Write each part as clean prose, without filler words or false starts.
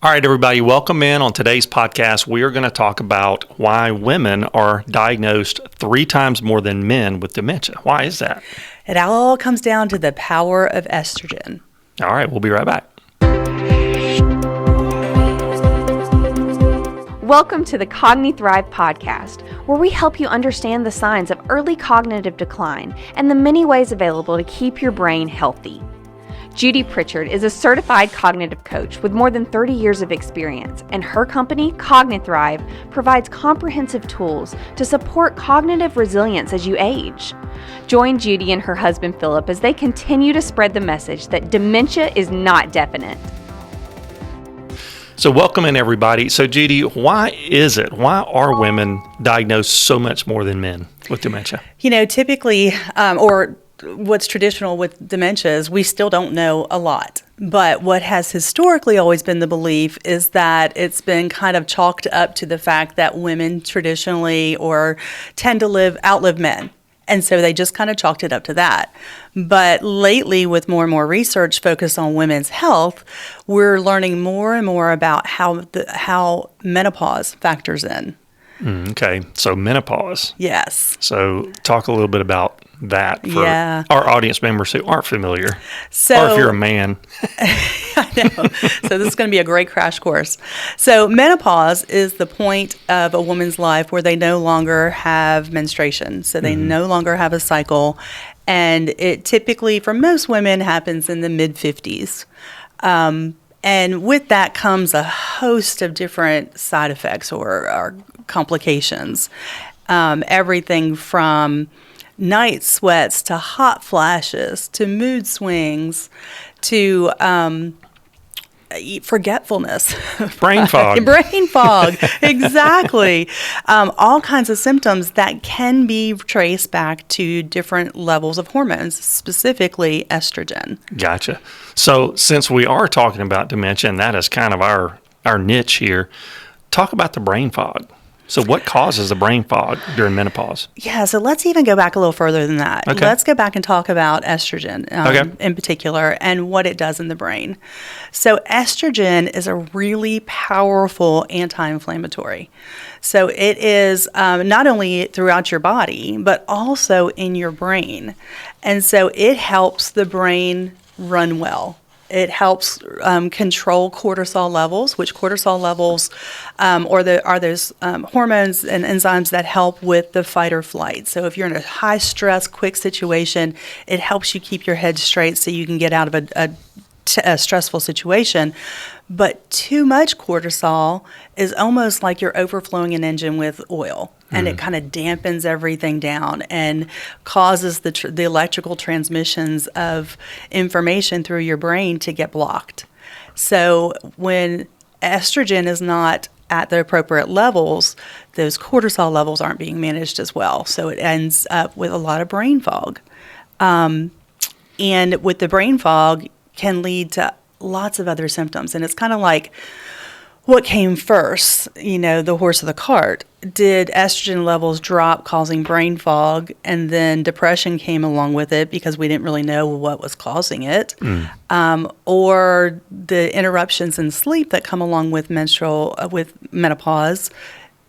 All right, everybody, welcome in. On today's podcast, we are going to talk about why women are diagnosed 3 times more than men with dementia. Why is that? It all comes down to the power of estrogen. All right, we'll be right back. Welcome to the Cogni-Thrive podcast, where we help you understand the signs of early cognitive decline and the many ways available to keep your brain healthy. Judi Pritchard is a certified cognitive coach with more than 30 years of experience, and her company, Cogni-Thrive, provides comprehensive tools to support cognitive resilience as you age. Join Judi and her husband, Philip, as they continue to spread the message that dementia is not definite. So welcome in, everybody. So, Judi, why are women diagnosed so much more than men with dementia? You know, typically, what's traditional with dementia is we still don't know a lot. But what has historically always been the belief is that it's been kind of chalked up to the fact that women traditionally or tend to outlive men. And so they just kind of chalked it up to that. But lately, with more and more research focused on women's health, we're learning more and more about how menopause factors in. Okay, so menopause. Yes. So talk a little bit about that for our audience members who aren't familiar, or if you're a man. I know. So this is going to be a great crash course. So menopause is the point of a woman's life where they no longer have menstruation. So they no longer have a cycle. And it typically, for most women, happens in the mid-50s. And with that comes a host of different side effects or complications. Everything from night sweats to hot flashes to mood swings to forgetfulness. Brain fog. Brain fog, exactly. All kinds of symptoms that can be traced back to different levels of hormones, specifically estrogen. Gotcha. So since we are talking about dementia, and that is kind of our niche here, talk about the brain fog. So what causes the brain fog during menopause? Yeah, so let's even go back a little further than that. Okay. Let's go back and talk about estrogen in particular and what it does in the brain. So estrogen is a really powerful anti-inflammatory. So it is not only throughout your body, but also in your brain. And so it helps the brain run well. It helps control cortisol levels, which cortisol levels are those hormones and enzymes that help with the fight or flight. So if you're in a high stress, quick situation, it helps you keep your head straight so you can get out of a stressful situation. But too much cortisol is almost like you're overflowing an engine with oil. And it kind of dampens everything down and causes the electrical transmissions of information through your brain to get blocked. So when estrogen is not at the appropriate levels, those cortisol levels aren't being managed as well. So it ends up with a lot of brain fog. And with the brain fog can lead to lots of other symptoms. And it's kind of like, what came first, the horse or the cart? Did estrogen levels drop causing brain fog, and then depression came along with it because we didn't really know what was causing it? Or the interruptions in sleep that come along with menopause,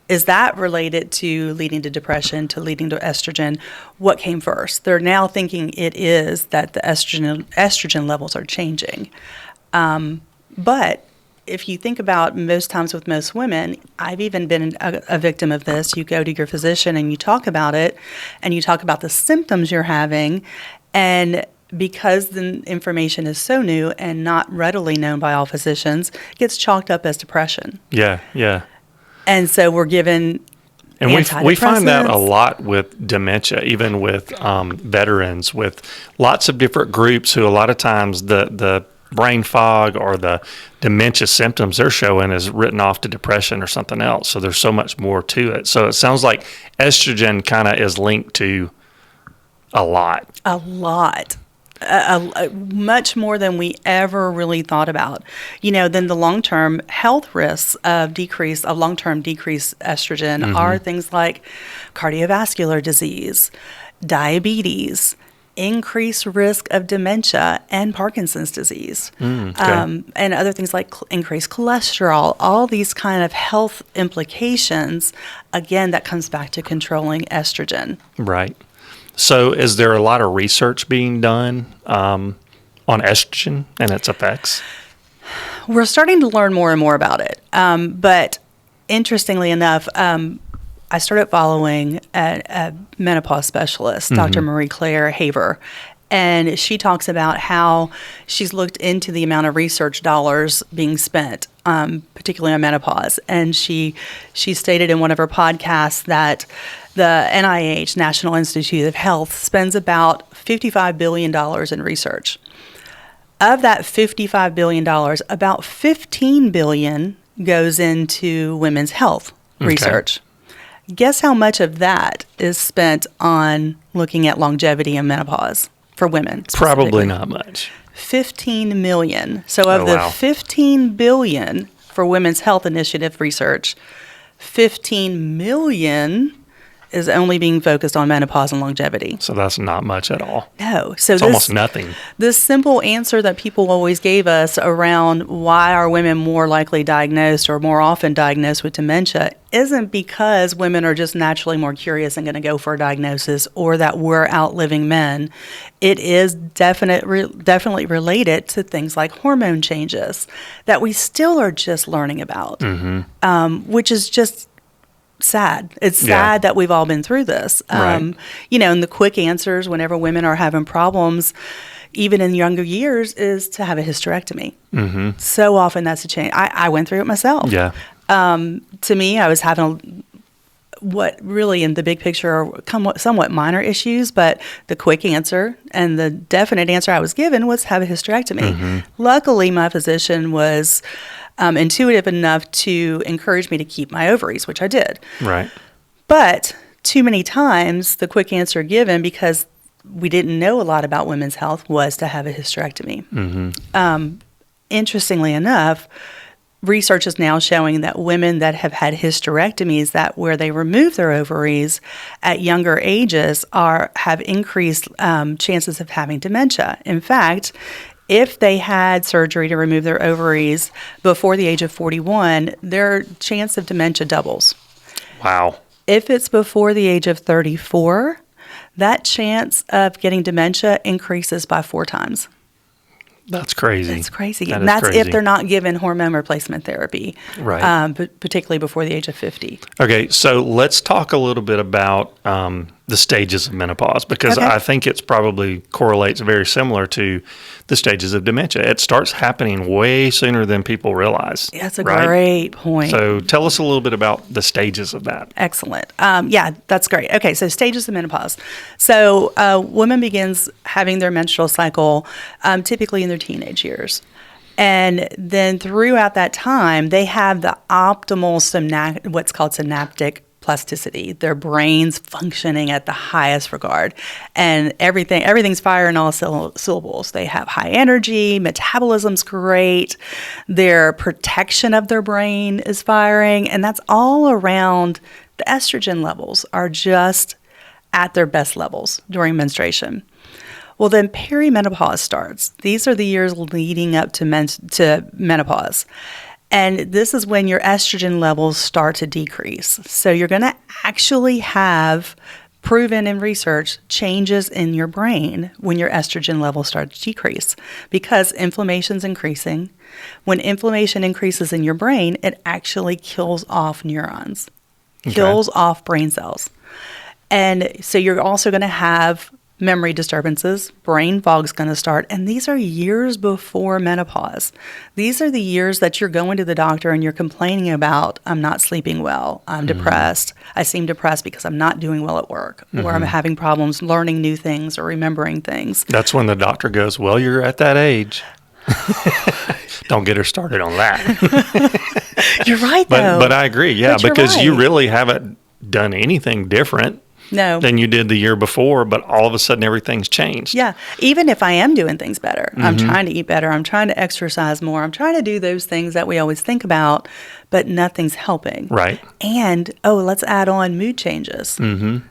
is that related to leading to depression, to leading to estrogen? What came first? They're now thinking it is that the estrogen levels are changing. But if you think about most times with most women, I've even been a victim of this. You go to your physician and you talk about it, and you talk about the symptoms you're having, and because the information is so new and not readily known by all physicians, it gets chalked up as depression. Yeah. And so we're given and we find that a lot with dementia, even with veterans, with lots of different groups who a lot of times the brain fog or the dementia symptoms they're showing is written off to depression or something else. So there's so much more to it. So it sounds like estrogen kind of is linked to a lot. Much more than we ever really thought about. Then the long-term health risks of long-term decreased estrogen are things like cardiovascular disease, diabetes, increased risk of dementia and Parkinson's disease, and other things like increased cholesterol, all these kind of health implications. Again, that comes back to controlling estrogen. Right. So is there a lot of research being done on estrogen and its effects? We're starting to learn more and more about it. But interestingly enough, I started following a menopause specialist, Dr. Marie-Claire Haver, and she talks about how she's looked into the amount of research dollars being spent, particularly on menopause. And she stated in one of her podcasts that the NIH, National Institute of Health, spends about $55 billion in research. Of that $55 billion, about $15 billion goes into women's health research. Guess how much of that is spent on looking at longevity and menopause for women? Probably not much. 15 million. So of the 15 billion for Women's Health Initiative research, 15 million is only being focused on menopause and longevity. So that's not much at all. No. So it's almost nothing. This simple answer that people always gave us around why are women more likely diagnosed or more often diagnosed with dementia isn't because women are just naturally more curious and going to go for a diagnosis or that we're outliving men. It is definitely related to things like hormone changes that we still are just learning about, which is just sad. It's sad that we've all been through this. And the quick answers whenever women are having problems, even in younger years, is to have a hysterectomy. So often that's a change. I went through it myself. Yeah. To me, I was having what really in the big picture are somewhat minor issues, but the quick answer and the definite answer I was given was have a hysterectomy. Luckily, my physician was intuitive enough to encourage me to keep my ovaries, which I did. Right. But too many times, the quick answer given, because we didn't know a lot about women's health, was to have a hysterectomy. Interestingly enough, research is now showing that women that have had hysterectomies, that where they remove their ovaries at younger ages, have increased chances of having dementia. In fact, if they had surgery to remove their ovaries before the age of 41, their chance of dementia doubles. Wow. If it's before the age of 34, that chance of getting dementia increases by 4 times. That's crazy. That's crazy. That and that's crazy. if they're not given hormone replacement therapy, right? Particularly before the age of 50. Okay, so let's talk a little bit about the stages of menopause, because I think it's probably correlates very similar to the stages of dementia. It starts happening way sooner than people realize. That's a great point. So tell us a little bit about the stages of that. Excellent. Yeah, that's great. Okay, so stages of menopause. So a woman begins having their menstrual cycle typically in their teenage years. And then throughout that time, they have the optimal what's called synaptic plasticity, their brains functioning at the highest regard, and everything's firing all syllables. They have high energy, metabolism's great, their protection of their brain is firing, and that's all around the estrogen levels are just at their best levels during menstruation. Well, then perimenopause starts. These are the years leading up to menopause. And this is when your estrogen levels start to decrease. So you're going to actually have proven in research changes in your brain when your estrogen levels start to decrease, because inflammation's increasing. When inflammation increases in your brain, it actually kills off neurons, kills off brain cells. And so you're also going to have memory disturbances, brain fog's going to start, and these are years before menopause. These are the years that you're going to the doctor and you're complaining about, I'm not sleeping well, I'm depressed, I seem depressed because I'm not doing well at work, or I'm having problems learning new things or remembering things. That's when the doctor goes, well, you're at that age. Don't get her started on that. You're right, though. But I agree, because you really haven't done anything different than you did the year before, but all of a sudden everything's changed. Yeah. Even if I am doing things better, I'm trying to eat better, I'm trying to exercise more, I'm trying to do those things that we always think about, but nothing's helping. Right. And, let's add on mood changes.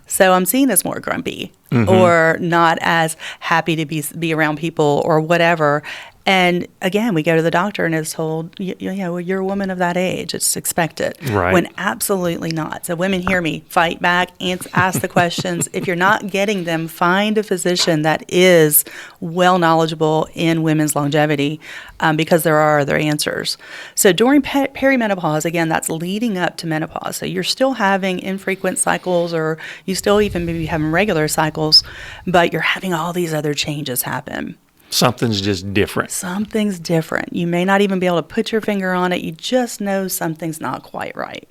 So I'm seen as more grumpy or not as happy to be around people or whatever. And again, we go to the doctor and it's told, well, you're a woman of that age. It's expected. Right. When absolutely not. So women hear me, fight back, ask the questions. If you're not getting them, find a physician that is well knowledgeable in women's longevity because there are other answers. So during perimenopause, again, that's leading up to menopause. So you're still having infrequent cycles or you still even maybe having regular cycles, but you're having all these other changes happen. Something's just different. Something's different. You may not even be able to put your finger on it. You just know something's not quite right.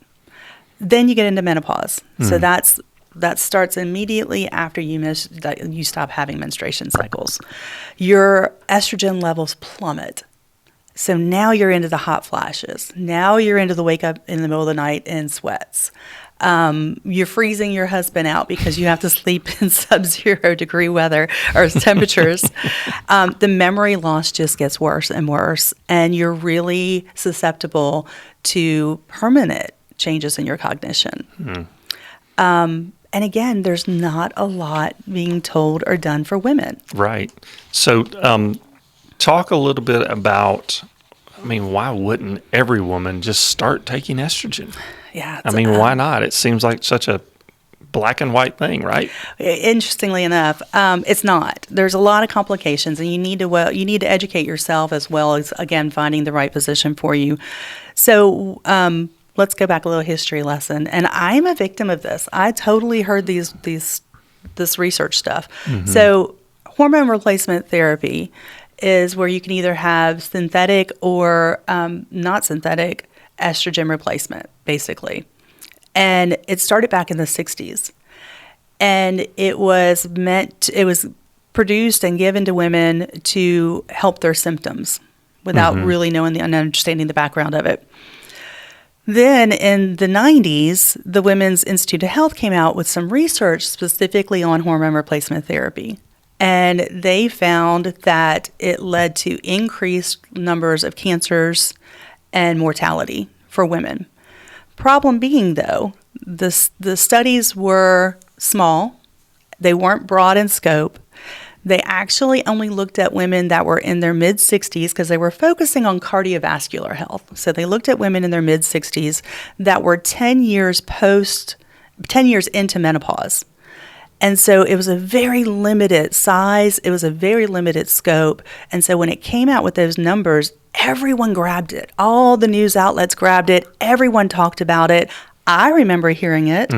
Then you get into menopause. So that starts immediately after you stop having menstruation cycles. Your estrogen levels plummet. So now you're into the hot flashes. Now you're into the wake up in the middle of the night in sweats. You're freezing your husband out because you have to sleep in sub-zero degree weather or temperatures. The memory loss just gets worse and worse, and you're really susceptible to permanent changes in your cognition. And again, there's not a lot being told or done for women. Right. So talk a little bit about, why wouldn't every woman just start taking estrogen? Yeah. Why not? It seems like such a black and white thing, right? Interestingly enough, it's not. There's a lot of complications, and you need to educate yourself as well as, again, finding the right physician for you. So let's go back a little history lesson. And I'm a victim of this. I totally heard this research stuff. So hormone replacement therapy is where you can either have synthetic or not synthetic estrogen replacement, basically. And it started back in the 60s. And it was produced and given to women to help their symptoms without really knowing and understanding the background of it. Then in the 90s, the Women's Institute of Health came out with some research specifically on hormone replacement therapy. And they found that it led to increased numbers of cancers and mortality for women. Problem being, though, the studies were small. They weren't broad in scope. They actually only looked at women that were in their mid-60s because they were focusing on cardiovascular health. So they looked at women in their mid-60s that were 10 years into menopause. And so it was a very limited size. It was a very limited scope. And so when it came out with those numbers, everyone grabbed it. All the news outlets grabbed it. Everyone talked about it. I remember hearing it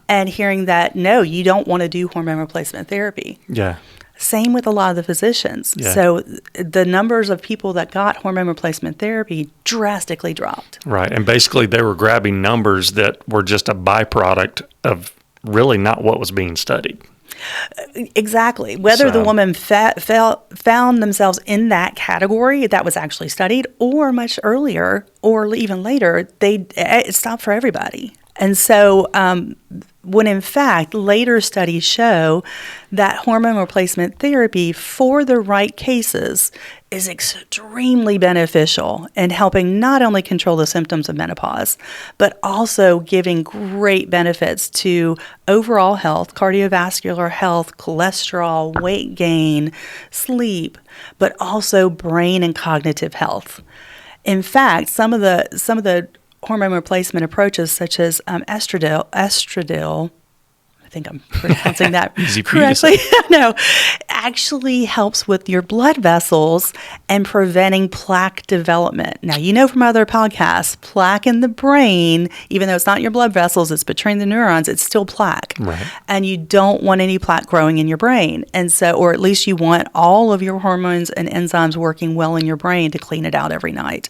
and hearing that, no, you don't want to do hormone replacement therapy. Yeah. Same with a lot of the physicians. Yeah. So the numbers of people that got hormone replacement therapy drastically dropped. Right. And basically they were grabbing numbers that were just a byproduct of really not what was being studied. Exactly. Whether the woman found themselves in that category that was actually studied or much earlier or even later, it stopped for everybody. And so when in fact later studies show that hormone replacement therapy for the right cases is extremely beneficial in helping not only control the symptoms of menopause, but also giving great benefits to overall health, cardiovascular health, cholesterol, weight gain, sleep, but also brain and cognitive health. In fact, some of the hormone replacement approaches, such as estradiol, I think I'm pronouncing that correctly. No, actually helps with your blood vessels and preventing plaque development. Now, you know from other podcasts, plaque in the brain, even though it's not your blood vessels, it's between the neurons, it's still plaque. Right. And you don't want any plaque growing in your brain. And so, or at least you want all of your hormones and enzymes working well in your brain to clean it out every night.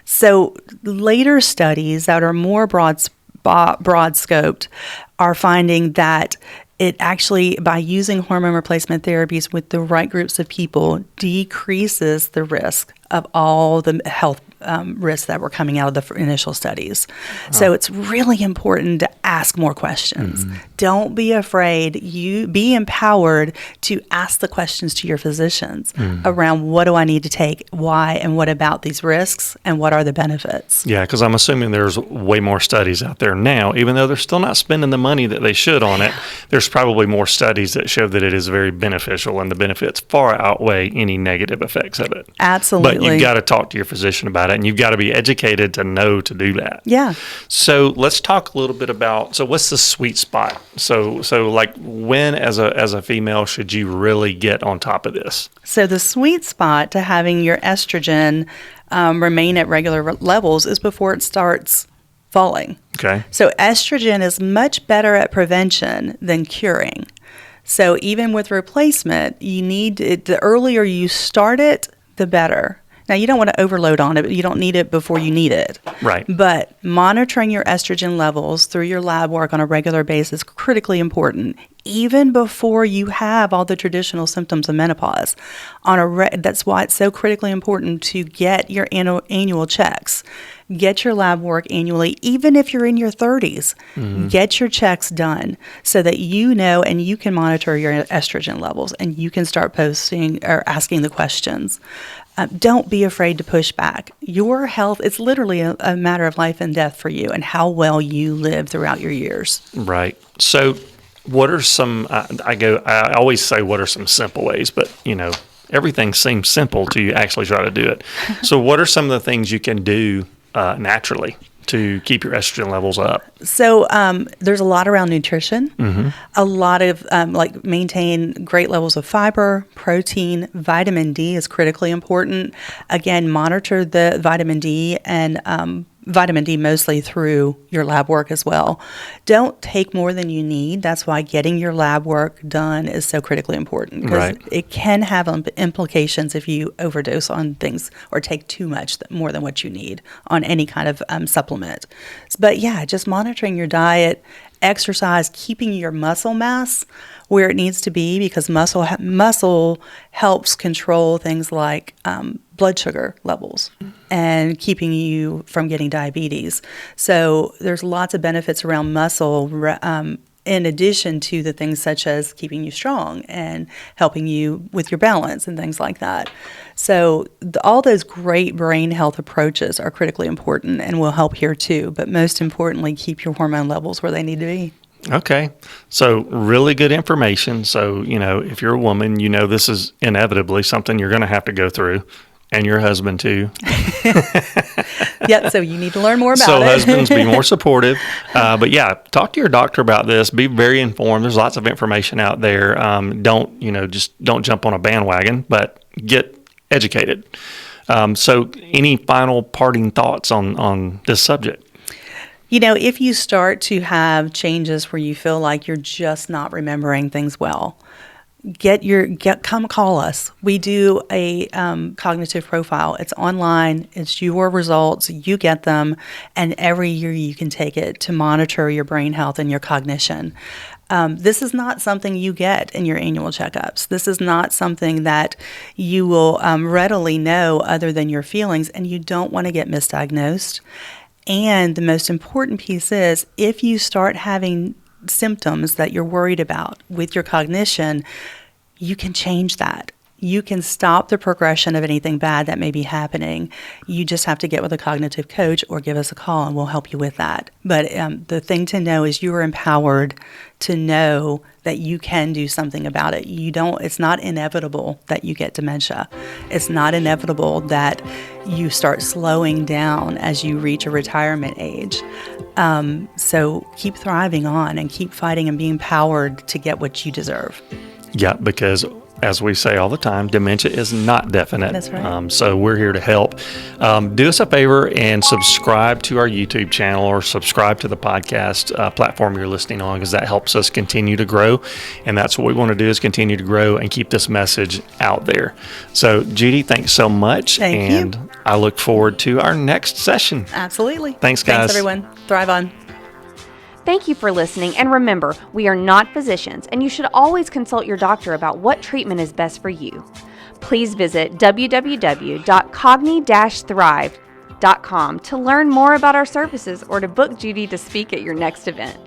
So later studies that are more broad scoped are finding that it actually, by using hormone replacement therapies with the right groups of people, decreases the risk of all the health risks that were coming out of the initial studies. So it's really important to ask more questions, don't be afraid. You be empowered to ask the questions to your physicians around what do I need to take, why, and what about these risks, and what are the benefits. Yeah, because I'm assuming there's way more studies out there now, even though they're still not spending the money that they should on it. There's probably more studies that show that it is very beneficial, and the benefits far outweigh any negative effects of it. Absolutely. But you've got to talk to your physician about it, and you've got to be educated to know to do that. Yeah. So let's talk a little bit about, so what's the sweet spot? So like when as a female should you really get on top of this? So the sweet spot to having your estrogen remain at regular levels is before it starts falling. Okay. So estrogen is much better at prevention than curing. So even with replacement, you need it, the earlier you start it, the better. Now, you don't want to overload on it, but you don't need it before you need it. Right. But monitoring your estrogen levels through your lab work on a regular basis is critically important, even before you have all the traditional symptoms of menopause. That's why it's so critically important to get your annual checks. Get your lab work annually, even if you're in your 30s. Get your checks done so that you know and you can monitor your estrogen levels and you can start posting or asking the questions. Don't be afraid to push back. Your health, it's literally a matter of life and death for you and how well you live throughout your years. Right. So what are some, I always say what are some simple ways, but everything seems simple till you actually try to do it. So what are some of the things you can do naturally to keep your estrogen levels up? So there's a lot around nutrition, a lot of maintain great levels of fiber, protein, vitamin D is critically important. Again, monitor the vitamin D and vitamin D mostly through your lab work as well. Don't take more than you need. That's why getting your lab work done is so critically important, because it can have implications if you overdose on things or take too much more than what you need on any kind of supplement. But yeah, just monitoring your diet, exercise, keeping your muscle mass where it needs to be, because muscle helps control things like blood sugar levels and keeping you from getting diabetes. So there's lots of benefits around muscle in addition to the things such as keeping you strong and helping you with your balance and things like that. So all those great brain health approaches are critically important and will help here too. But most importantly, keep your hormone levels where they need to be. Okay. So really good information. So, if you're a woman, this is inevitably something you're going to have to go through, and your husband too. Yep. So you need to learn more about it. So husbands, be more supportive. But yeah, talk to your doctor about this. Be very informed. There's lots of information out there. Don't jump on a bandwagon, but get educated. So any final parting thoughts on this subject? If you start to have changes where you feel like you're just not remembering things well, come call us. We do a cognitive profile. It's online. It's your results. You get them, and every year you can take it to monitor your brain health and your cognition. This is not something you get in your annual checkups. This is not something that you will readily know other than your feelings, and you don't want to get misdiagnosed. And the most important piece is, if you start having symptoms that you're worried about with your cognition, you can change that. You can stop the progression of anything bad that may be happening. You just have to get with a cognitive coach or give us a call and we'll help you with that. But the thing to know is you are empowered to know that you can do something about it. It's not inevitable that you get dementia. It's not inevitable that you start slowing down as you reach a retirement age. So keep thriving on and keep fighting and being empowered to get what you deserve. Yeah, because as we say all the time, dementia is not definite. That's right. So we're here to help. Do us a favor and subscribe to our YouTube channel or subscribe to the podcast platform you're listening on, because that helps us continue to grow. And that's what we want to do, is continue to grow and keep this message out there. So Judi, thanks so much. Thank and you. I look forward to our next session. Absolutely. Thanks, guys. Thanks, everyone. Thrive on. Thank you for listening, and remember, we are not physicians, and you should always consult your doctor about what treatment is best for you. Please visit www.cogni-thrive.com to learn more about our services or to book Judi to speak at your next event.